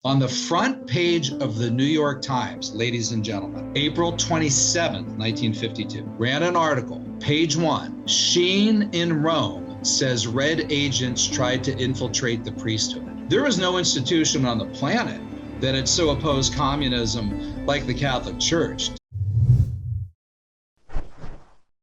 On the front page of the New York Times, ladies and gentlemen, April 27th, 1952, ran an article, page 1, Sheen in Rome says red agents tried to infiltrate the priesthood. There was no institution on the planet that had so opposed communism like the Catholic Church.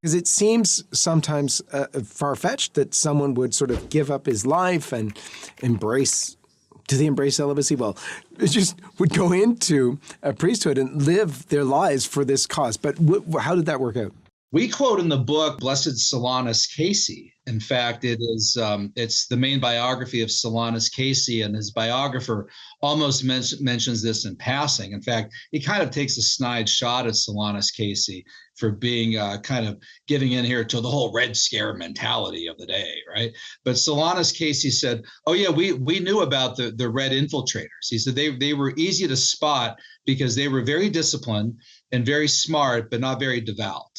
Because it seems sometimes far-fetched that someone would sort of give up his life and embrace. Do they embrace celibacy? Well, it just would go into a priesthood and live their lives for this cause. But how did that work out? We quote in the book Blessed Solanus Casey. In fact, it's the main biography of Solanus Casey, and his biographer almost mentions this in passing. In fact, he kind of takes a snide shot at Solanus Casey for being kind of giving in here to the whole Red Scare mentality of the day, right? But Solanus Casey said, oh yeah, we knew about the red infiltrators. He said they were easy to spot because they were very disciplined and very smart, but not very devout.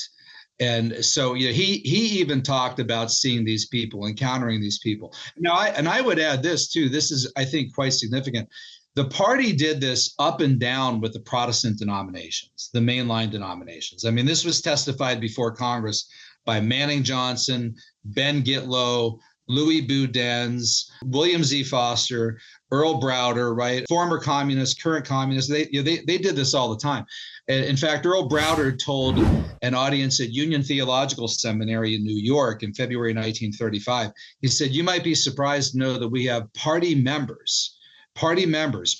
And so he even talked about seeing these people, encountering these people. Now, I would add this too. This is, I think, quite significant. The party did this up and down with the Protestant denominations, the mainline denominations. I mean, this was testified before Congress by Manning Johnson, Ben Gitlow, Louis Boudens, William Z. Foster, Earl Browder, right? Former communists, current communists. They did this all the time. In fact, Earl Browder told an audience at Union Theological Seminary in New York in February 1935, he said, you might be surprised to know that we have party members,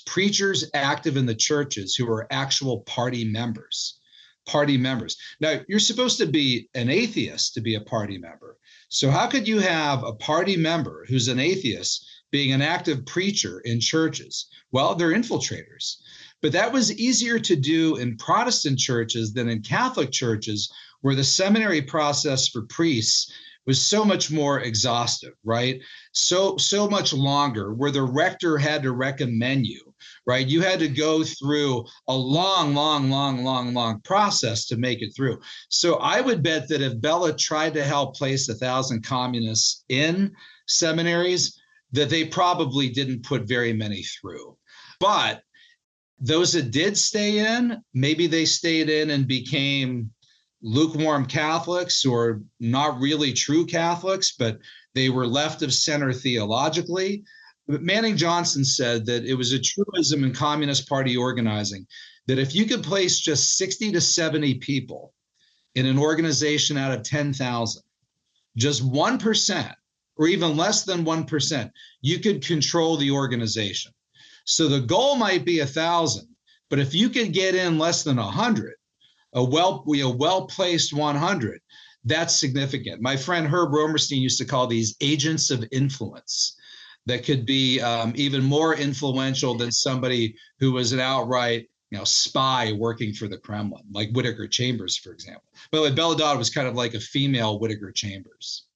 preachers active in the churches who are actual party members. Now, you're supposed to be an atheist to be a party member. So how could you have a party member who's an atheist being an active preacher in churches? Well, they're infiltrators. But that was easier to do in Protestant churches than in Catholic churches, where the seminary process for priests was so much more exhaustive, right? So much longer, where the rector had to recommend you, right? You had to go through a long process to make it through. So I would bet that if Bella tried to help place 1,000 communists in seminaries, that they probably didn't put very many through. But those that did stay in, maybe they stayed in and became lukewarm Catholics or not really true Catholics, but they were left of center theologically. But Manning Johnson said that it was a truism in Communist Party organizing that if you could place just 60 to 70 people in an organization out of 10,000, just 1% or even less than 1%, you could control the organization. So the goal might be 1,000, but if you could get in less than 100, a well-placed 100, that's significant. My friend Herb Romerstein used to call these agents of influence that could be even more influential than somebody who was an outright spy working for the Kremlin, like Whittaker Chambers, for example. By the way, Bella Dodd was kind of like a female Whittaker Chambers.